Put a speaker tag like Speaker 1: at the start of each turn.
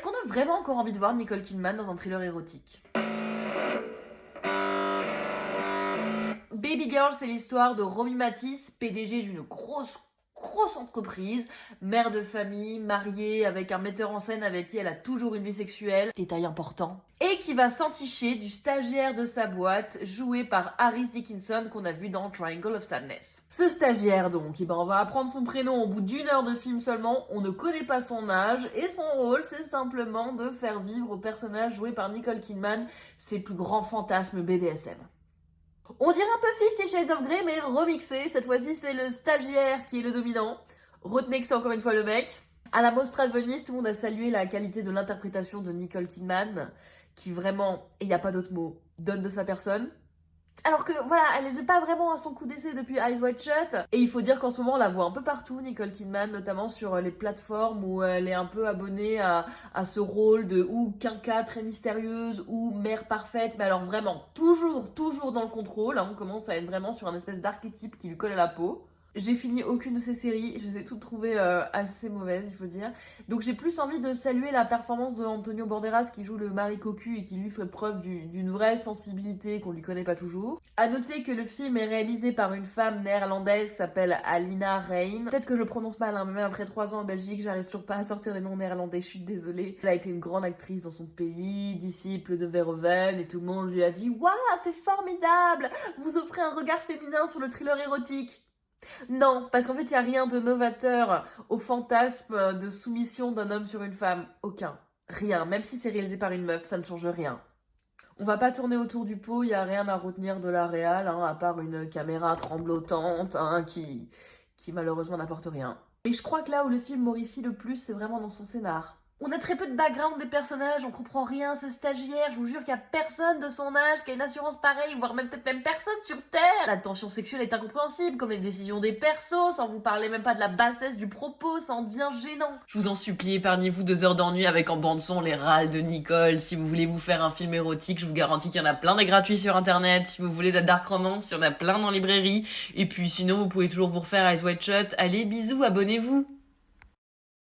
Speaker 1: qu'on a vraiment encore envie de voir Nicole Kidman dans un thriller érotique? Baby Girl, c'est l'histoire de Romy Matisse, PDG d'une grosse entreprise, mère de famille, mariée avec un metteur en scène avec qui elle a toujours une vie sexuelle, détail important, et qui va s'enticher du stagiaire de sa boîte, joué par Harris Dickinson, qu'on a vu dans Triangle of Sadness. Ce stagiaire donc, on va apprendre son prénom au bout d'1 heure de film seulement, on ne connaît pas son âge, et son rôle c'est simplement de faire vivre au personnage joué par Nicole Kidman ses plus grands fantasmes BDSM. On dirait un peu 50 Shades of Grey, mais remixé. Cette fois-ci, c'est le stagiaire qui est le dominant. Retenez que c'est encore une fois le mec. À la Mostral Venise, tout le monde a salué la qualité de l'interprétation de Nicole Kidman, qui vraiment, et il n'y a pas d'autre mot, donne de sa personne. Alors que, voilà, elle n'est pas vraiment à son coup d'essai depuis Eyes Wide Shut. Et il faut dire qu'en ce moment, on la voit un peu partout, Nicole Kidman, notamment sur les plateformes où elle est un peu abonnée à ce rôle de ou quinca très mystérieuse ou mère parfaite. Mais alors vraiment, toujours dans le contrôle. On commence à être vraiment sur un espèce d'archétype qui lui colle à la peau. J'ai fini aucune de ces séries, je les ai toutes trouvées assez mauvaises, il faut dire. Donc j'ai plus envie de saluer la performance de Antonio Banderas qui joue le mari cocu et qui lui fait preuve d'une vraie sensibilité qu'on lui connaît pas toujours. À noter que le film est réalisé par une femme néerlandaise qui s'appelle Alina Rein. Peut-être que je le prononce mal, mais même après 3 ans en Belgique, j'arrive toujours pas à sortir les noms néerlandais, je suis désolée. Elle a été une grande actrice dans son pays, disciple de Verhoeven, et tout le monde lui a dit « Waouh, c'est formidable! Vous offrez un regard féminin sur le thriller érotique !» Non, parce qu'en fait, il n'y a rien de novateur au fantasme de soumission d'un homme sur une femme. Aucun. Rien. Même si c'est réalisé par une meuf, ça ne change rien. On va pas tourner autour du pot, il n'y a rien à retenir de la réal, à part une caméra tremblotante qui malheureusement n'apporte rien. Et je crois que là où le film m'horrifie le plus, c'est vraiment dans son scénar. On a très peu de background des personnages, on comprend rien à ce stagiaire, je vous jure qu'il y a personne de son âge qui a une assurance pareille, voire peut-être même personne sur Terre. La tension sexuelle est incompréhensible, comme les décisions des persos, sans vous parler même pas de la bassesse du propos, ça en devient gênant. Je vous en supplie, épargnez-vous 2 heures d'ennui avec en bande-son les râles de Nicole. Si vous voulez vous faire un film érotique, je vous garantis qu'il y en a plein des gratuits sur internet. Si vous voulez de la dark romance, il y en a plein dans librairie. Et puis sinon, vous pouvez toujours vous refaire Eyes Wide Shut. Allez, bisous, abonnez-vous.